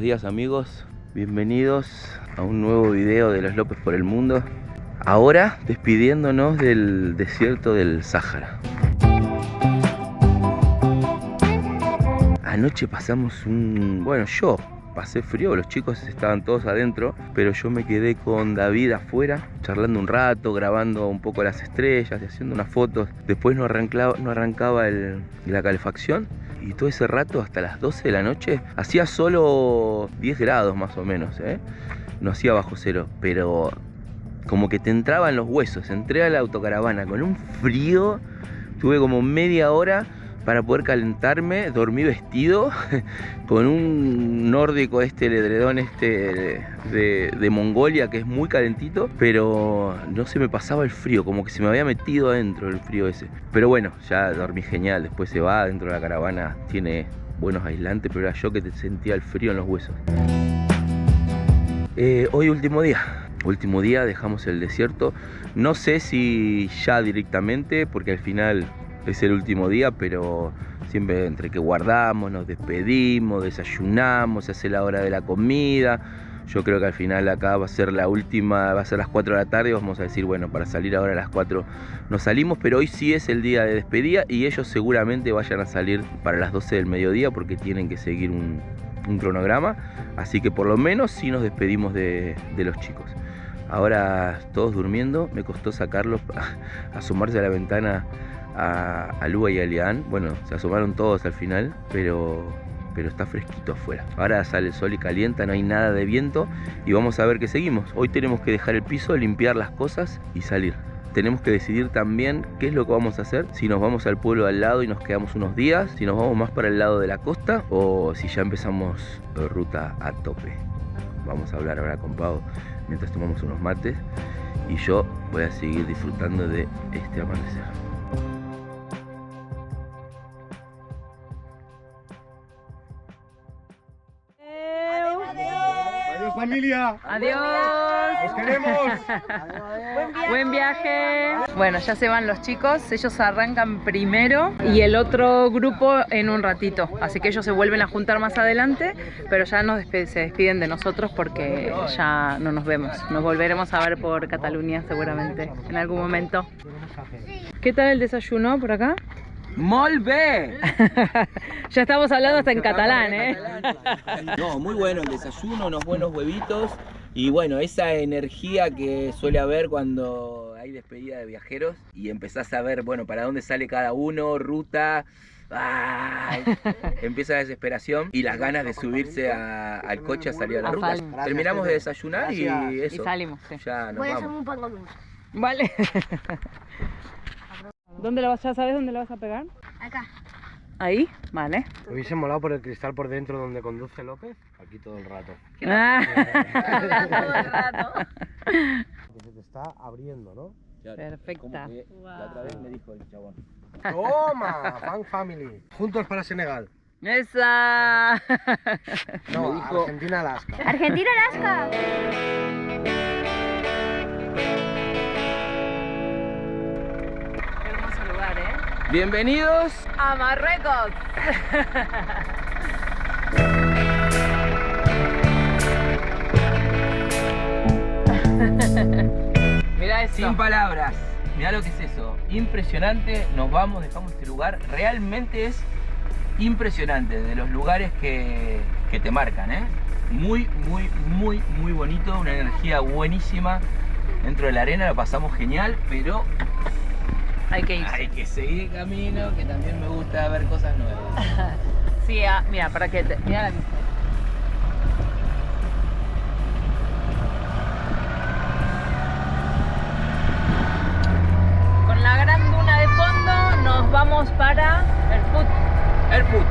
días amigos, bienvenidos a un nuevo video de los López por el mundo. Ahora despidiéndonos del desierto del Sáhara. Anoche pasamos yo pasé frío, los chicos estaban todos adentro, pero yo me quedé con David afuera, charlando un rato, grabando un poco las estrellas y haciendo unas fotos. Después no arrancaba la calefacción. Y todo ese rato, hasta las 12 de la noche, hacía solo 10 grados más o menos, no hacía bajo cero, pero como que te entraban los huesos. Entré a la autocaravana con un frío, tuve como media hora para poder calentarme, dormí vestido, con un nórdico el edredón de Mongolia, que es muy calentito, pero no se me pasaba el frío, como que se me había metido adentro el frío ese. Pero bueno, ya dormí genial, después se va dentro de la caravana, tiene buenos aislantes, pero era yo que sentía el frío en los huesos. Hoy último día, dejamos el desierto, no sé si ya directamente, porque al final es el último día, pero siempre entre que guardamos, nos despedimos, desayunamos, se hace la hora de la comida. Yo creo que al final acá va a ser la última, va a ser las 4 de la tarde, vamos a decir, bueno, para salir ahora a las 4 nos salimos, pero hoy sí es el día de despedida y ellos seguramente vayan a salir para las 12 del mediodía porque tienen que seguir un cronograma, así que por lo menos sí nos despedimos de los chicos. Ahora todos durmiendo, me costó sacarlos, asomarse a la ventana a Luba y a Lian. Bueno, se asomaron todos al final, pero está fresquito afuera. Ahora sale el sol y calienta, no hay nada de viento y vamos a ver qué seguimos. Hoy tenemos que dejar el piso, limpiar las cosas y salir. Tenemos que decidir también qué es lo que vamos a hacer, si nos vamos al pueblo al lado y nos quedamos unos días, si nos vamos más para el lado de la costa o si ya empezamos ruta a tope. Vamos a hablar ahora con Pau mientras tomamos unos mates y yo voy a seguir disfrutando de este amanecer. Familia. Adiós. Los queremos. Buen viaje. Bueno, ya se van los chicos. Ellos arrancan primero y el otro grupo en un ratito. Así que ellos se vuelven a juntar más adelante, pero ya se despiden de nosotros porque ya no nos vemos. Nos volveremos a ver por Cataluña seguramente en algún momento. ¿Qué tal el desayuno por acá? ¡Molt bé! Ya estamos hablando hasta en catalán, No, muy bueno el desayuno, unos buenos huevitos y bueno, esa energía que suele haber cuando hay despedida de viajeros y empezás a ver, bueno, para dónde sale cada uno, ruta. Empieza la desesperación y las ganas de subirse al coche a salir a la ruta. Terminamos de desayunar y eso. Y salimos, sí. Ya nos Voy a hacer vamos. un pan con dulce. Vale. ¿Ya sabes dónde le vas a pegar? Acá. Ahí, vale. ¿Me hubiese molado por el cristal por dentro donde conduce López? Aquí todo el rato. Todo el rato. Que se te está abriendo, ¿no? Perfecta. Como que la otra vez me dijo el chabón. ¡Toma! Fan Family. Juntos para Senegal. ¡Esa! No, Me dijo- Argentina-Alaska. Argentina-Alaska. Qué hermoso lugar, Bienvenidos. A Marruecos. Mira eso. Sin palabras. Mirá lo que es eso. Impresionante. Nos vamos, dejamos este lugar. Realmente es impresionante. De los lugares que te marcan, Muy, muy, muy, muy bonito. Una energía buenísima. Dentro de la arena lo pasamos genial, pero Hay que irse. hay que seguir camino, que también me gusta ver cosas nuevas. Sí, mira, para que mira la vista. Con la gran duna de fondo nos vamos para Erfoud,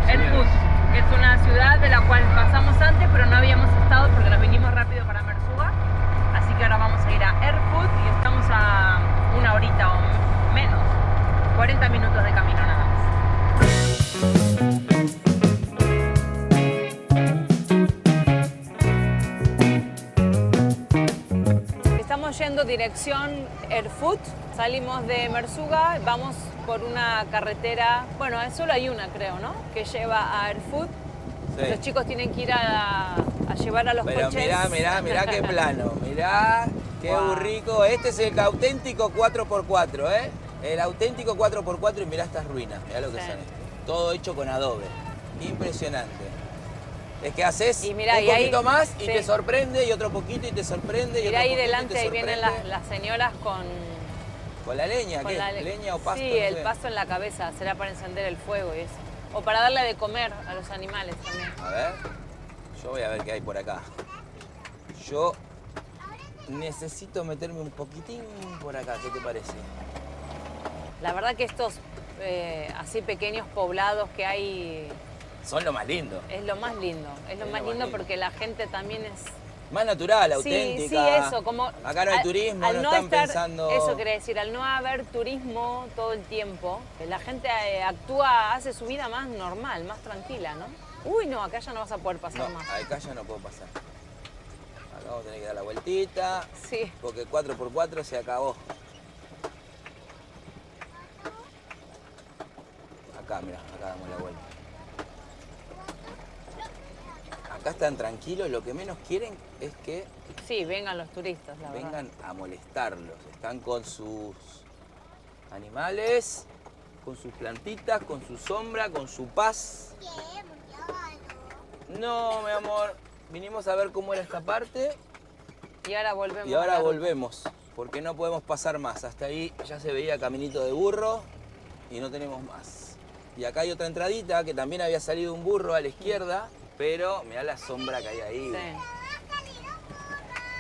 Erfoud, que es una ciudad de la cual pasamos antes, pero no habíamos estado porque nos vinimos rápido para Merzouga. Así que ahora vamos a ir a Erfoud y estamos a una horita o menos, 40 minutos de camino nada más. Estamos yendo dirección Erfoud, salimos de Merzouga, vamos por una carretera, bueno, solo hay una creo, ¿no? Que lleva a Erfoud. Sí. Los chicos tienen que ir a a llevar a los Pero coches. mirá qué plano, mirá qué burrico. Este es el auténtico 4x4, ¿eh? El auténtico 4x4 y mirá estas ruinas, mirá lo que son estos. Todo hecho con adobe. Impresionante. Es que haces y mirá, un poquito más y sí, te sorprende, y otro poquito y te sorprende. Mirá ahí delante, ahí vienen las señoras con la leña, con ¿qué? ¿Leña o pasto? Sí, no el sé. pasto en la cabeza, será para encender el fuego y eso. O para darle de comer a los animales también. A ver, yo voy a ver qué hay por acá. Yo necesito meterme un poquitín por acá, ¿qué te parece? La verdad que estos así pequeños poblados que hay Son lo más lindo. es lo más lindo. Es lo más lindo porque la gente también es... Más natural, Sí, auténtica. sí, eso, como... Acá no hay turismo, no están pensando... Eso quería decir, al no haber turismo todo el tiempo, la gente actúa, hace su vida más normal, más tranquila, ¿no? Uy, no, acá ya no vas a poder pasar No, más. acá ya no puedo pasar. Acá vamos a tener que dar la vueltita, Sí. porque 4x4 se acabó. Acá, mira, acá damos la vuelta. Acá están tranquilos, lo que menos quieren es que Sí, vengan los turistas, la verdad. vengan a molestarlos. Están con sus animales, con sus plantitas, con su sombra, con su paz. No, mi amor, vinimos a ver cómo era esta parte Y ahora volvemos. y a ahora la ruta. volvemos, porque no podemos pasar más. Hasta ahí ya se veía caminito de burro y no tenemos más. Y acá hay otra entradita que también había salido un burro a la izquierda, pero mirá la sombra que hay ahí. Sí.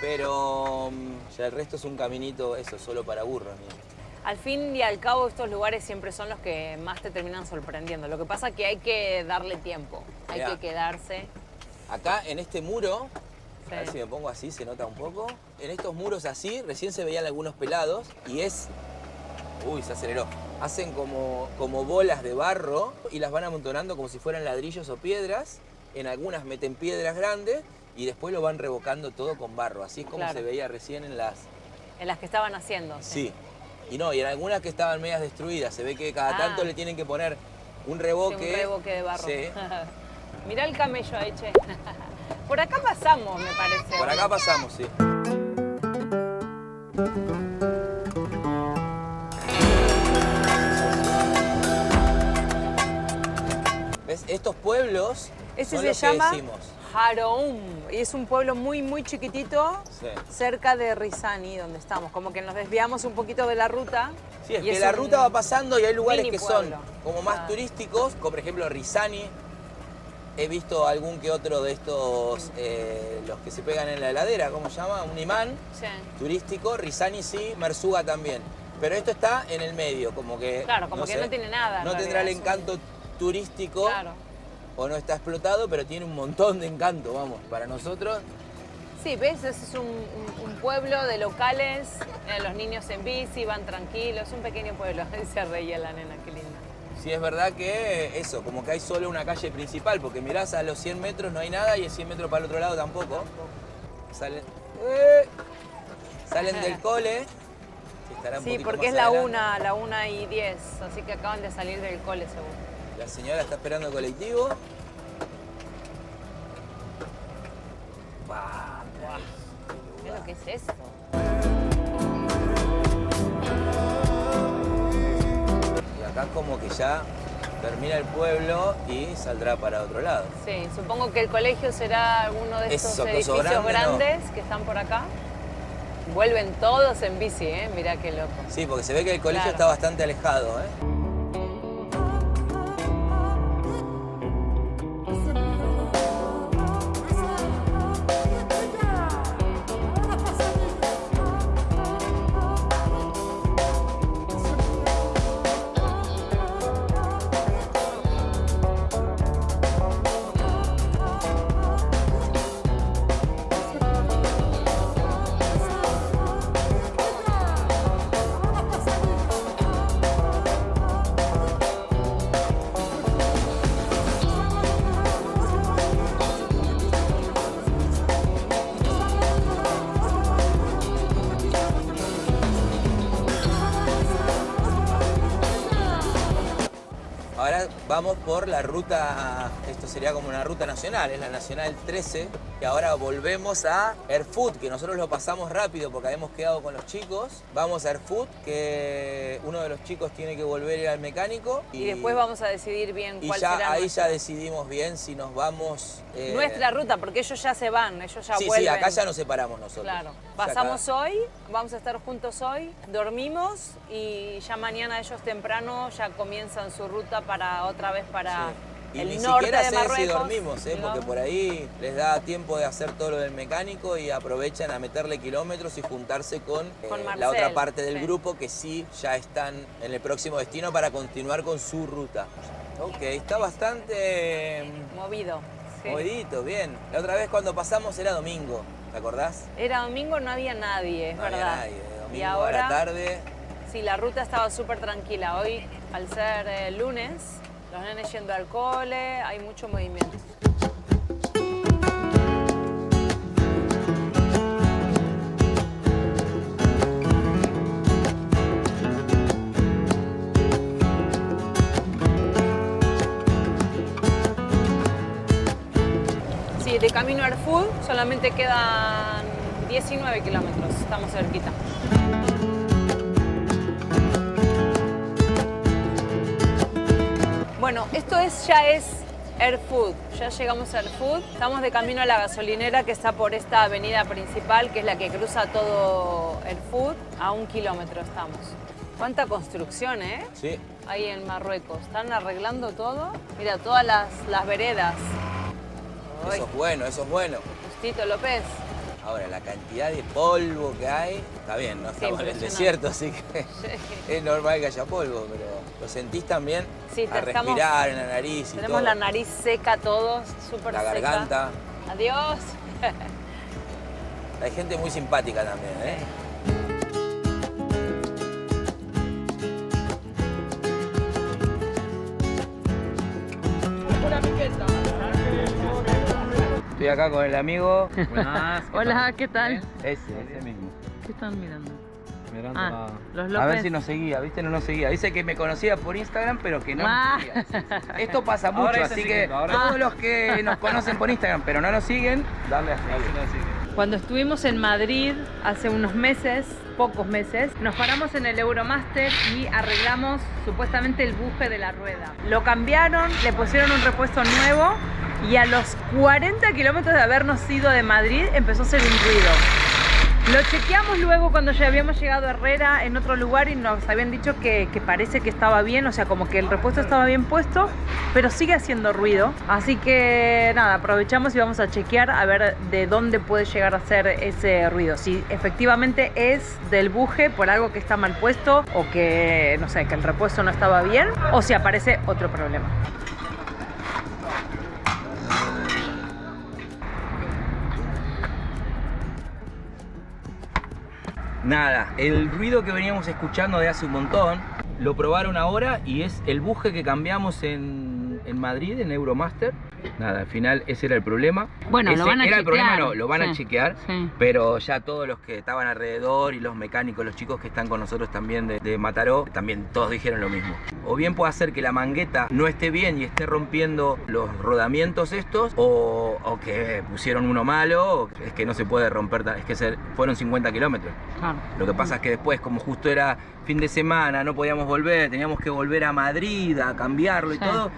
Pero ya el resto es un caminito, eso, solo para burros. Mira. Al fin y al cabo estos lugares siempre son los que más te terminan sorprendiendo. Lo que pasa es que hay que darle tiempo, hay Mirá. que quedarse. Acá en este muro, Sí. a ver si me pongo así, se nota un poco. En estos muros así, recién se veían algunos pelados y es... Uy, se aceleró. Hacen como bolas de barro y las van amontonando como si fueran ladrillos o piedras. En algunas meten piedras grandes y después lo van revocando todo con barro. Así es como Claro. se veía recién en las... En las que estaban haciendo. Sí. Y no, y en algunas que estaban medias destruidas. Se ve que cada tanto le tienen que poner un revoque. Sí, un revoque de barro. Sí. Mirá el camello ahí, che. Por acá pasamos, me parece. Por acá pasamos, sí. ¿Ves? Estos pueblos Ese son se los llama que decimos. Haroum. Y es un pueblo muy, muy chiquitito, Sí. cerca de Rizani, donde estamos. Como que nos desviamos un poquito de la ruta. Sí, es y que la un ruta va pasando y hay lugares mini que son pueblo. como más Ah. turísticos, como por ejemplo Rizani. He visto algún que otro de estos, los que se pegan en la heladera, ¿cómo se llama? Un imán Sí. turístico. Rizani sí, Mersuga también. Pero esto está en el medio, como que... Claro, como que no tiene nada, en No tendrá el realidad, es encanto turístico Claro. o no está explotado, pero tiene un montón de encanto, vamos. Para nosotros, Sí, ¿ves? Ese es un pueblo de locales, los niños en bici, van tranquilos, es un pequeño pueblo. Se reía la nena, qué linda. sí es verdad que eso, como que hay solo una calle principal, porque mirás a los 100 metros no hay nada y a 100 metros para el otro lado tampoco. Salen, salen del cole. Estará un Sí, poquito porque es más la adelante. 1:10, así que acaban de salir del cole seguro. La señora está esperando el colectivo. ¡Bah! ¿Qué es lo que es esto? Y acá como que ya termina el pueblo y saldrá para otro lado. Sí, supongo que el colegio será alguno de estos Eso, coso edificios grande, no. grandes que están por acá. Vuelven todos en bici, ¿eh? Mirá qué loco. Sí, porque se ve que el colegio Claro. está bastante alejado, ¿eh? vamos por la ruta, esto sería como una ruta nacional, es la Nacional 13, y ahora volvemos a Erfurt, que nosotros lo pasamos rápido porque habíamos quedado con los chicos. Vamos a Erfurt, que uno de los chicos tiene que volver a ir al mecánico. Y después vamos a decidir bien cuál ya, será ahí nuestra... ya decidimos bien si nos vamos... nuestra ruta, porque ellos ya se van, ellos ya sí, vuelven. Sí, acá ya nos separamos nosotros. Claro, pasamos hoy, vamos a estar juntos hoy, dormimos y ya mañana ellos temprano ya comienzan su ruta para otra vez para sí. el ni norte siquiera de sé Marruecos. si dormimos, porque por ahí les da tiempo de hacer todo lo del mecánico y aprovechan a meterle kilómetros y juntarse con Marcel, la otra parte del grupo que sí ya están en el próximo destino para continuar con su ruta. Ok, está bastante... movido. Sí. Movidito, bien. La otra vez cuando pasamos era domingo, ¿te acordás? Era domingo, no había nadie, es verdad. Había nadie. Domingo y ahora, a la tarde. Sí, la ruta estaba súper tranquila. Hoy, al ser lunes, los nenes yendo al cole, hay mucho movimiento. Sí, de camino a Erfurt solamente quedan 19 kilómetros, estamos cerquita. Bueno, esto ya es Erfurt, ya llegamos a Erfurt, estamos de camino a la gasolinera que está por esta avenida principal, que es la que cruza todo Erfurt, a 1 kilómetro estamos. ¿Cuánta construcción, Sí. Ahí en Marruecos, están arreglando todo, mira, todas las veredas. Eso es bueno, eso es bueno. Justito López. Ahora, la cantidad de polvo que hay, está bien, no estamos en el desierto, así que es normal que haya polvo, pero lo sentís también a respirar en la nariz y tenemos todo. la nariz seca todos, súper seca. La garganta. Adiós. Hay gente muy simpática también, ¿eh? Estoy acá con el amigo. Buenas. Hola, ¿qué tal? Ese mismo. ¿Qué están mirando? Mirando Los López. A ver si nos seguía, ¿viste? No nos seguía. Dice que me conocía por Instagram, pero que no nos seguía. Esto pasa mucho, Ahora así está que siguiendo, todos los que nos conocen por Instagram, pero no nos siguen, darle a seguir. Cuando estuvimos en Madrid hace unos meses, pocos meses, nos paramos en el Euromaster y arreglamos supuestamente el buje de la rueda. Lo cambiaron, le pusieron un repuesto nuevo y a los 40 kilómetros de habernos ido de Madrid empezó a hacer un ruido. Lo chequeamos luego cuando ya habíamos llegado a Herrera en otro lugar y nos habían dicho que parece que estaba bien, o sea, como que el repuesto estaba bien puesto, pero sigue haciendo ruido. Así que nada, aprovechamos y vamos a chequear a ver de dónde puede llegar a ser ese ruido. Si efectivamente es del buje por algo que está mal puesto o que, no sé, que el repuesto no estaba bien, o si aparece otro problema. Nada, el ruido que veníamos escuchando de hace un montón, lo probaron ahora y es el buje que cambiamos en Madrid, en Euromaster. Nada, al final ese era el problema. Bueno, lo van a chequear. El problema no, chequear, lo van a sí, chequear, sí. pero ya todos los que estaban alrededor y los mecánicos, los chicos que están con nosotros también de Mataró, también todos dijeron lo mismo. O bien puede ser que la mangueta no esté bien y esté rompiendo los rodamientos estos, o que pusieron uno malo, o es que no se puede romper, es que fueron 50 kilómetros. Claro. Lo que pasa es que después, como justo era fin de semana, no podíamos volver, teníamos que volver a Madrid a cambiarlo y todo.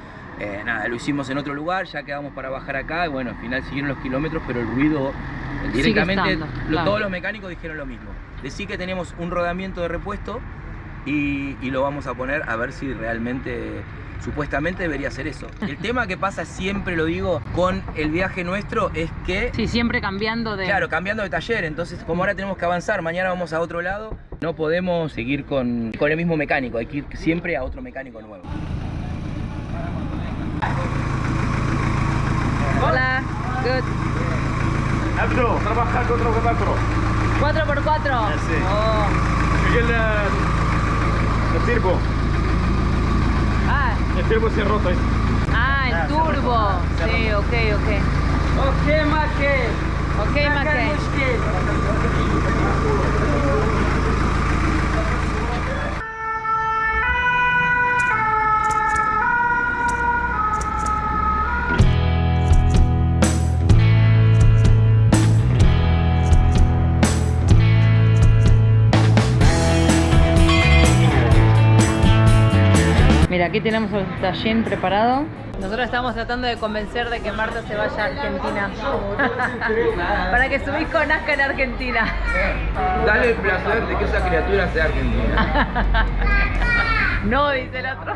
Nada, lo hicimos en otro lugar, ya quedamos para bajar acá y bueno, al final siguieron los kilómetros, pero el ruido directamente, estando, claro. Todos los mecánicos dijeron lo mismo. Decí que tenemos un rodamiento de repuesto y lo vamos a poner a ver si realmente, supuestamente debería ser eso. El tema que pasa, siempre lo digo, con el viaje nuestro es que... Sí, siempre cambiando de... Claro, cambiando de taller, entonces como ahora tenemos que avanzar, mañana vamos a otro lado, no podemos seguir con el mismo mecánico, hay que ir siempre a otro mecánico nuevo. Hola, good. Abdo, trabaja con 4x4. 4x4. Sí. Oh. El turbo. Ah, El turbo se rota. el turbo. Sí, ok. Ok, Maque. Ok, Maque. aquí tenemos el tajín preparado. Nosotros estamos tratando de convencer de que Marta se vaya a Argentina. Para que su hijo nazca en Argentina. Dale el placer de que esa criatura sea argentina. No, dice el otro.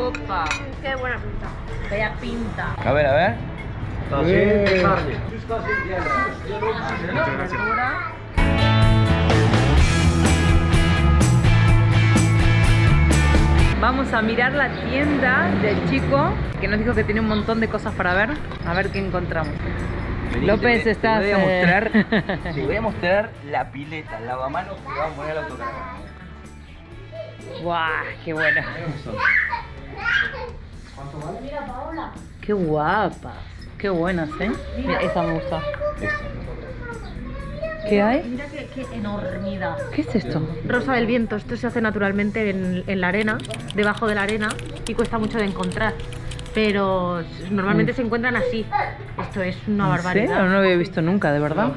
Upa. Qué buena pinta. Bella pinta. A ver. Vamos a mirar la tienda del chico que nos dijo que tiene un montón de cosas para ver. A ver qué encontramos. Vení, López, te estás... voy a mostrar la pileta, el lavamanos que le vamos a poner al autocarro. ¡Guau! ¡Qué buena! Mira, Paola. ¡Qué guapas! ¡Qué buenas, eh! Mira, esa me gusta. ¿Qué hay? Mira qué enormidad. ¿Qué es esto? Rosa del viento, esto se hace naturalmente en la arena, debajo de la arena, y cuesta mucho de encontrar. Pero normalmente se encuentran así. Esto es una ¿En barbaridad. serio? No lo había visto nunca, de verdad.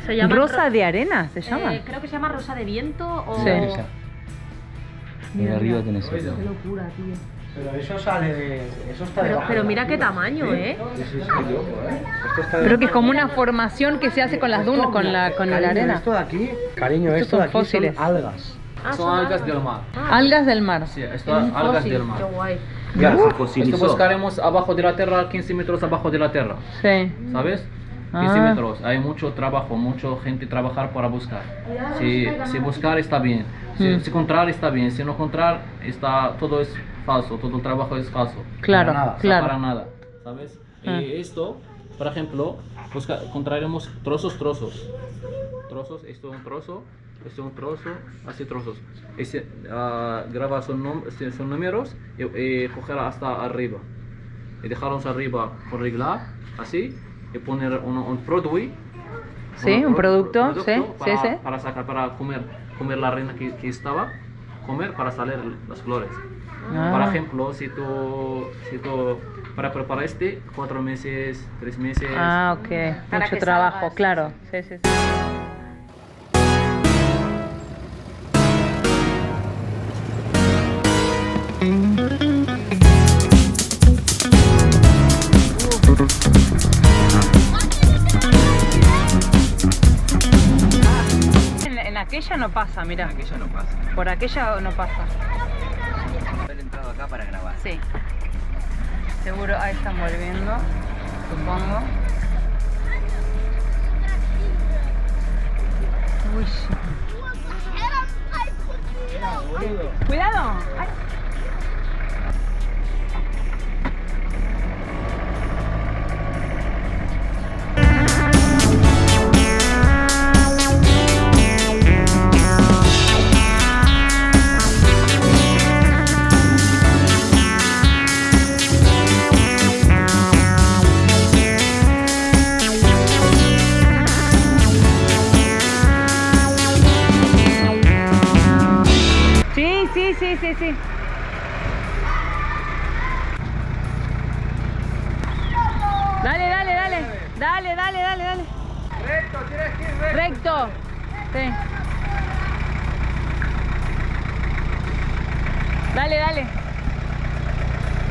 Se llama ¿Rosa de arena se llama? Creo que se llama rosa de viento o... Sí. Mira, arriba tenés otro. Qué locura, tío. Pero eso sale de... Eso está debajo. Pero mira qué tamaño, ¿eh? Sí, loco, Esto está Creo que es como una formación que se hace con las dunas, con la arena. Esto de aquí, cariño, Estos esto de son aquí fósiles. son algas. Son algas del mar. Algas del mar. Sí, Es esto un algas fósil, del mar. qué guay. Ya, se Esto fosilizó. buscaremos abajo de la tierra, 15 metros abajo de la tierra. Sí. ¿Sabes? Ah. 15 metros. Hay mucho trabajo, mucha gente trabajar para buscar. Si buscar está bien. Si encontrar está bien. Si no encontrar, todo es falso. Todo el trabajo es falso. Claro, Para nada, claro. Para nada. ¿Sabes? Esto, por ejemplo, encontraremos trozos. Trozos. Esto es un trozo. Esto es un trozo. Así trozos. Grabar son números y coger hasta arriba. Y dejarlos arriba por reglar. Así. Y poner un producto. Sí, un producto, sí, para, sí. para sacar, para comer la reina que estaba, para salir las flores. Ah. Por ejemplo, si tú para preparar 4 meses, 3 meses. Ah, ok. Para Mucho que trabajo, salgas. claro. Sí. En aquella no pasa, mira. Aquella no pasa. Por aquella no pasa. Haber entrado acá para grabar. Sí. Seguro ahí están volviendo, supongo. Uy. Cuidado. Ay. Sí. Dale. Recto, tienes que ir Recto. Sí. Dale.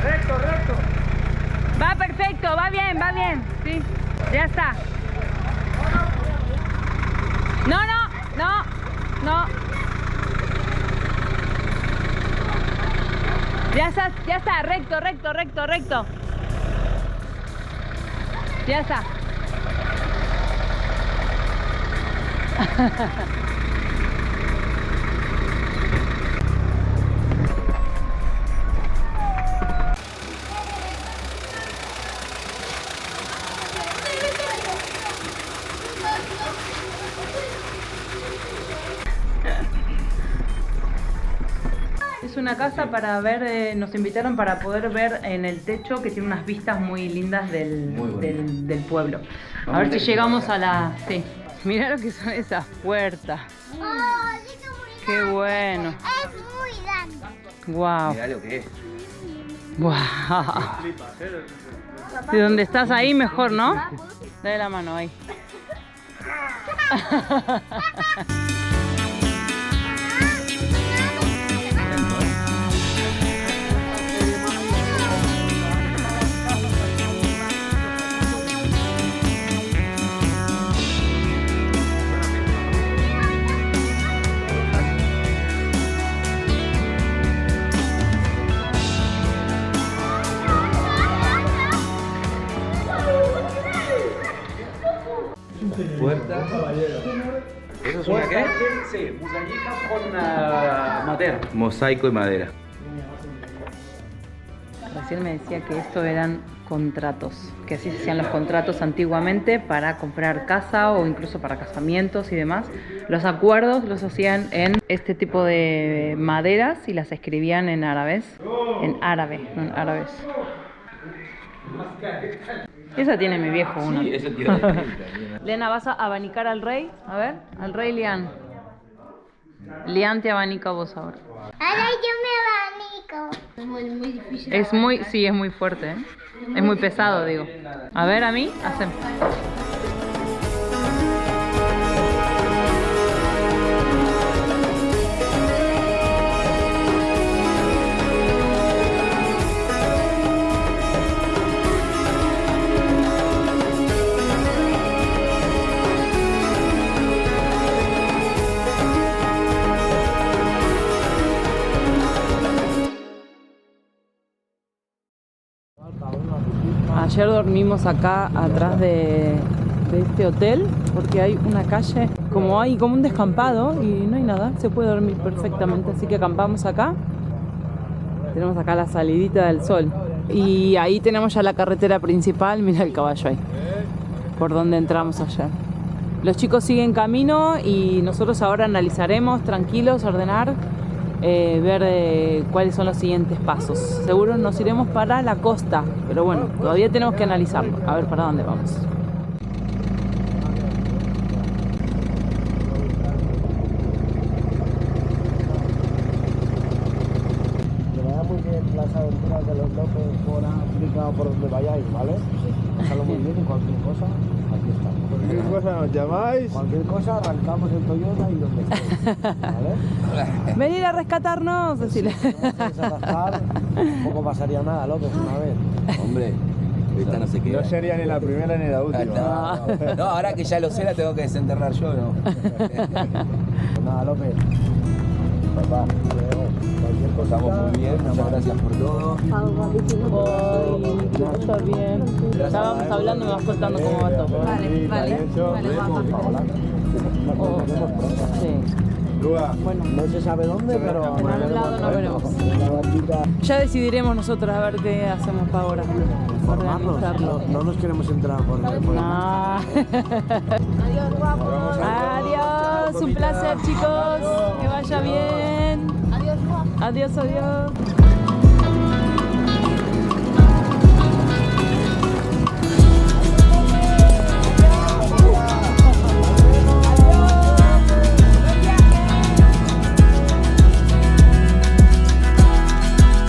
Recto. Va perfecto, va bien. Sí. Ya está. No. Ya está, recto. Ya está. Es una casa para ver, nos invitaron para poder ver en el techo, que tiene unas vistas muy lindas del pueblo. A ver si llegamos a la... Sí. Mirá lo que son esas puertas. Qué bueno. Es muy grande. Wow. Mirá lo que es. Wow. De donde estás ahí mejor, ¿no? Dale la mano ahí. Puerta. ¿Eso es una qué? Sí, mosaica con madera. Mosaico y madera. Recién me decía que esto eran contratos, que así se hacían los contratos antiguamente para comprar casa o incluso para casamientos y demás. Los acuerdos los hacían en este tipo de maderas y las escribían en árabes, no en árabes. Esa tiene mi viejo una. Sí, eso tiene. Lena, ¿vas a abanicar al rey? A ver, al rey Lian. Lian te abanica a vos ahora. Ahora yo me abanico. Es muy difícil. Sí, es muy fuerte, ¿eh? Es muy pesado, digo. A ver, a mí, hacemos. Ayer dormimos acá atrás de este hotel porque hay una calle, como un descampado y no hay nada, se puede dormir perfectamente, así que acampamos acá. Tenemos acá la salidita del sol y ahí tenemos ya la carretera principal, mira el caballo ahí, por donde entramos ayer. Los chicos siguen camino y nosotros ahora analizaremos, tranquilos, ordenar, ver cuáles son los siguientes pasos. Seguro nos iremos para la costa, pero bueno, todavía tenemos que analizarlo, a ver para dónde vamos. Que vaya muy bien las aventuras de los López por África o por donde vayáis, ¿vale? Pasadlo muy bien y cualquier cosa, aquí estamos. Cualquier cosa nos llamáis. Cualquier cosa, arrancamos el Toyota y donde estéis, ¿vale? Venir a rescatarnos, decirle. Si no os adaptar, tampoco pasaría nada, López, una vez. Hombre, esta no se queda. No sería ni la primera ni la última. No, ahora que ya lo sé, la tengo que desenterrar yo, ¿no? Pues nada, López. Papá, cualquier cosa. Estamos muy bien, muchas gracias por todo. Está bien. Ya vamos hablando, me vas contando cómo va todo. Vale. Sí. Lua, Bueno, No se sabe dónde, pero en algún lado nos veremos. Ya decidiremos nosotros a ver qué hacemos para ahora. Organizarlo. No nos queremos entrar por No. Adiós, guapos. Adiós, un placer, chicos. Que vaya bien. Adiós, guapos. Adiós, adiós.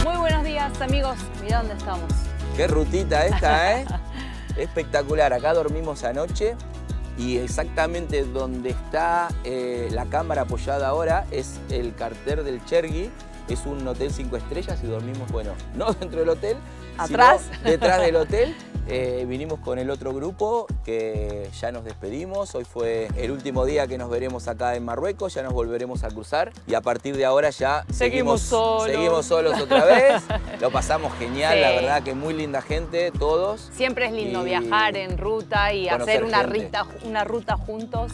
Muy buenos días, amigos. Mirá dónde estamos. Qué rutita esta, ¿eh? Espectacular. Acá dormimos anoche y exactamente donde está la cámara apoyada ahora es el carter del Chergui. Es un hotel 5 estrellas y dormimos, bueno, no dentro del hotel, ¿Atrás? sino detrás del hotel. Vinimos con el otro grupo que ya nos despedimos. Hoy fue el último día que nos veremos acá en Marruecos, ya nos volveremos a cruzar y a partir de ahora ya Seguimos solos otra vez. Lo pasamos genial, Sí. la verdad que muy linda gente, todos. Siempre es lindo Y viajar en ruta y conocer hacer una gente. ruta juntos.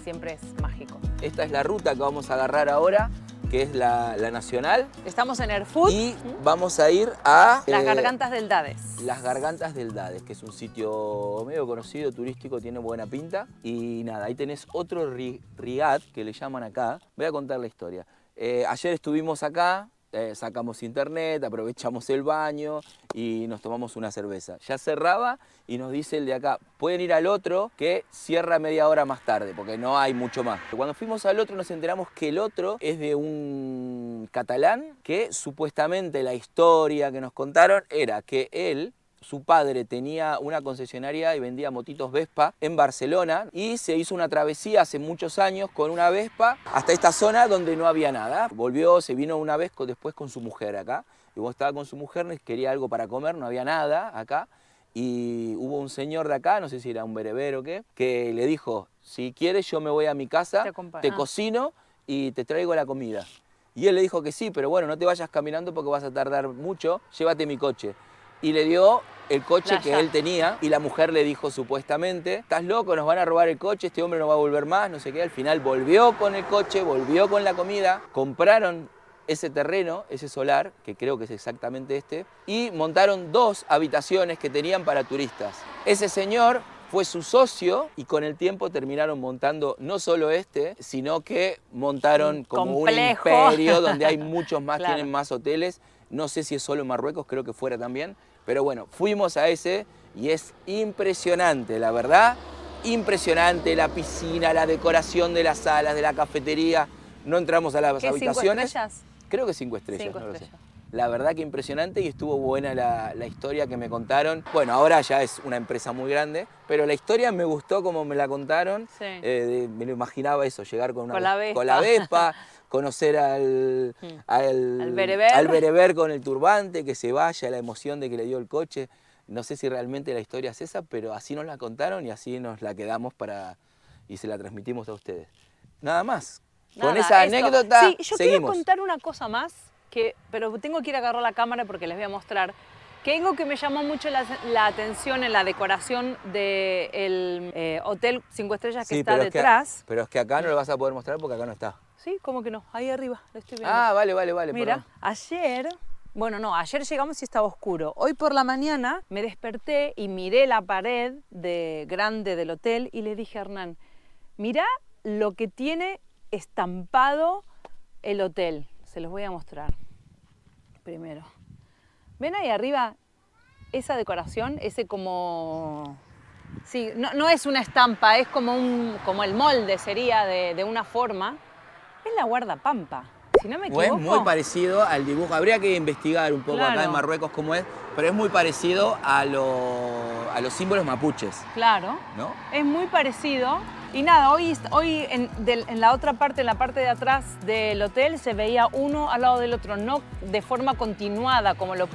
Siempre es mágico. Esta es la ruta que vamos a agarrar ahora, que es la nacional. Estamos en Erfoud, Y vamos a ir a las Gargantas del Dades. Las Gargantas del Dades, que es un sitio medio conocido, turístico, tiene buena pinta. Y nada, ahí tenés otro riad que le llaman acá. Voy a contar la historia. Ayer estuvimos acá, sacamos internet, aprovechamos el baño y nos tomamos una cerveza. Ya cerraba y nos dice el de acá, pueden ir al otro que cierra media hora más tarde, porque no hay mucho más. Cuando fuimos al otro nos enteramos que el otro es de un catalán que supuestamente la historia que nos contaron era que él, su padre tenía una concesionaria y vendía motitos Vespa en Barcelona y se hizo una travesía hace muchos años con una Vespa hasta esta zona donde no había nada. Volvió, se vino una vez después con su mujer acá y cuando estaba con su mujer quería algo para comer, no había nada acá y hubo un señor de acá, no sé si era un bereber o qué, que le dijo, si quieres yo me voy a mi casa, te cocino y te traigo la comida. Y él le dijo que sí, pero bueno, no te vayas caminando porque vas a tardar mucho, llévate mi coche. Y le dio el coche que él tenía y la mujer le dijo supuestamente, estás loco, nos van a robar el coche, este hombre no va a volver más, no sé qué. Al final volvió con el coche, volvió con la comida, compraron ese terreno, ese solar, que creo que es exactamente este, y montaron 2 habitaciones que tenían para turistas. Ese señor fue su socio y con el tiempo terminaron montando no solo este, sino que montaron como complejo. un imperio donde hay muchos más, Claro. tienen más hoteles. No sé si es solo en Marruecos, creo que fuera también. Pero bueno, fuimos a ese y es impresionante, la verdad. Impresionante, la piscina, la decoración de las salas, de la cafetería. No entramos a las ¿Qué, 5 habitaciones. estrellas? Creo que 5 estrellas, 5 no lo sé. estrellas. La verdad que impresionante y estuvo buena la historia que me contaron. Bueno, ahora ya es una empresa muy grande, pero la historia me gustó como me la contaron. Sí. Me lo imaginaba eso, llegar con la Vespa. Vespa, conocer al bereber. bereber con el turbante, que se vaya, la emoción de que le dio el coche. No sé si realmente la historia es esa, pero así nos la contaron y así nos la quedamos y se la transmitimos a ustedes. Nada más. Con Nada, esa esto. anécdota Sí, yo quiero seguimos. contar una cosa más, pero tengo que ir a agarrar la cámara porque les voy a mostrar que algo que me llamó mucho la atención en la decoración del Hotel 5 Estrellas que está detrás. Pero es que acá no lo vas a poder mostrar porque acá no está. Sí, ¿cómo que no? Ahí arriba, lo estoy viendo. Ah, vale, Mira, perdón. ayer llegamos y estaba oscuro. Hoy por la mañana me desperté y miré la pared grande del hotel y le dije a Hernán, mirá lo que tiene estampado el hotel. Se los voy a mostrar primero. ¿Ven ahí arriba esa decoración? Ese como... Sí, no es una estampa, es como el molde sería de una forma. Es la guardapampa, si no me equivoco. Es muy parecido al dibujo. Habría que investigar un poco Claro. acá en Marruecos cómo es, pero es muy parecido a los símbolos mapuches, Claro. ¿no? Es muy parecido. Y nada, hoy en la otra parte, en la parte de atrás del hotel, se veía uno al lado del otro, no de forma continuada como lo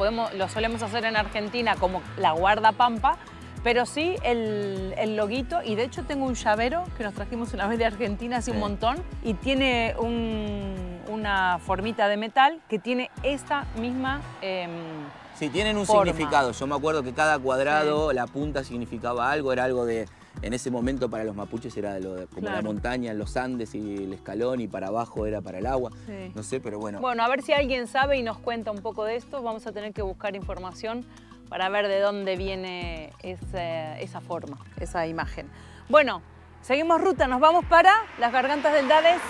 solemos hacer en Argentina, como la guardapampa, pero sí el loguito. Y de hecho tengo un llavero que nos trajimos una vez de Argentina hace un montón y tiene una formita de metal que tiene esta misma Sí, tienen un forma. significado. Yo me acuerdo que cada cuadrado, la punta significaba algo, era algo de... En ese momento para los mapuches era como la montaña, los Andes y el escalón, y para abajo era para el agua. Sí. No sé, pero bueno. Bueno, a ver si alguien sabe y nos cuenta un poco de esto. Vamos a tener que buscar información para ver de dónde viene esa forma, esa imagen. Bueno, seguimos ruta, nos vamos para las Gargantas del Dades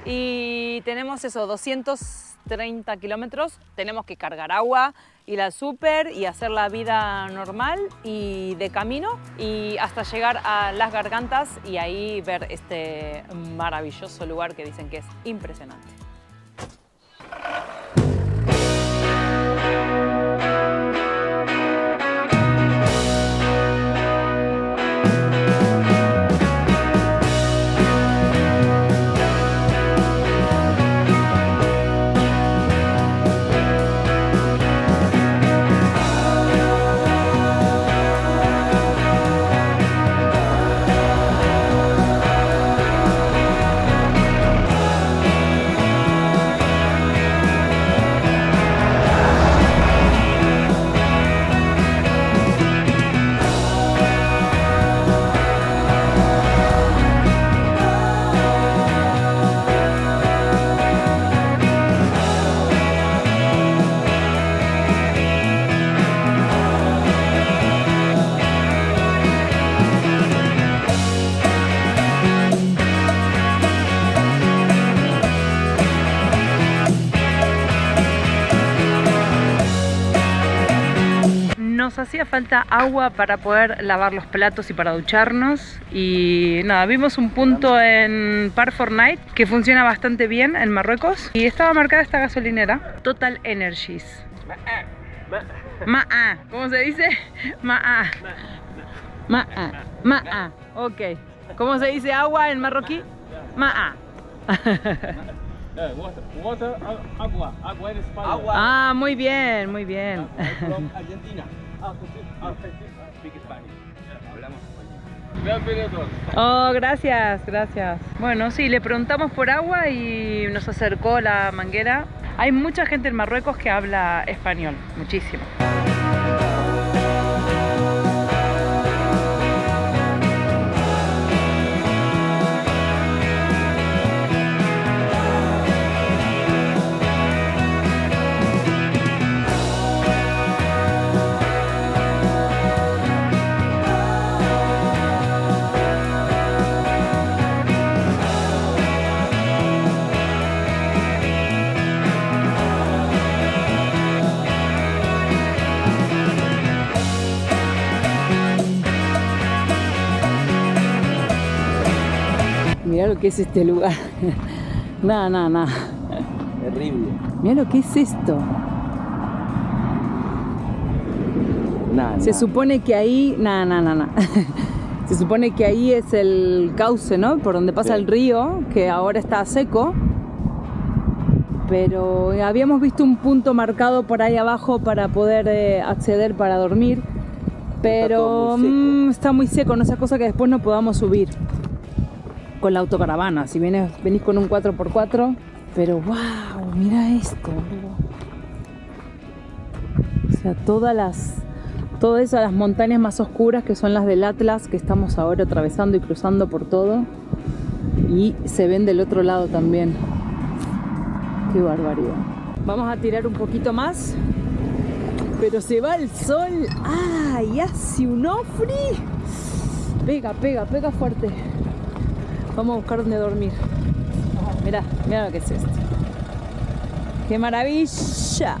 y tenemos 230 kilómetros. Tenemos que cargar agua, ir al súper y hacer la vida normal y de camino y hasta llegar a las Gargantas y ahí ver este maravilloso lugar que dicen que es impresionante. Nos hacía falta agua para poder lavar los platos y para ducharnos y nada, vimos un punto en Park Fortnite que funciona bastante bien en Marruecos y estaba marcada esta gasolinera, Total Energies. Ma'a, ¿cómo se dice? Ma'a. Ma'a, ma'a, ok. ¿Cómo se dice agua en marroquí? Ma'a. Water, agua en España. Ah, muy bien, muy bien. From Argentina. Speak Spanish. Hablamos español. Bienvenidos. Oh, gracias, gracias. Bueno, sí, le preguntamos por agua y nos acercó la manguera. Hay mucha gente en Marruecos que habla español, muchísimo. lo que es este lugar. Nada. Terrible. Mira lo que es esto. Se supone que ahí... Nada. Se supone que ahí es el cauce, ¿no? Por donde pasa el río, que ahora está seco. Pero habíamos visto un punto marcado por ahí abajo para poder acceder para dormir. Pero está muy seco, no sea cosa que después no podamos subir con la autocaravana. Si venís con un 4x4. Pero wow, mira esto, boludo. O sea, todas esas las montañas más oscuras que son las del Atlas, que estamos ahora atravesando y cruzando por todo. Y se ven del otro lado también. Qué barbaridad. Vamos a tirar un poquito más. Pero se va el sol. ¡Ay! Hace un ofri. Pega fuerte. Vamos a buscar dónde dormir. Mirá lo que es esto. ¡Qué maravilla!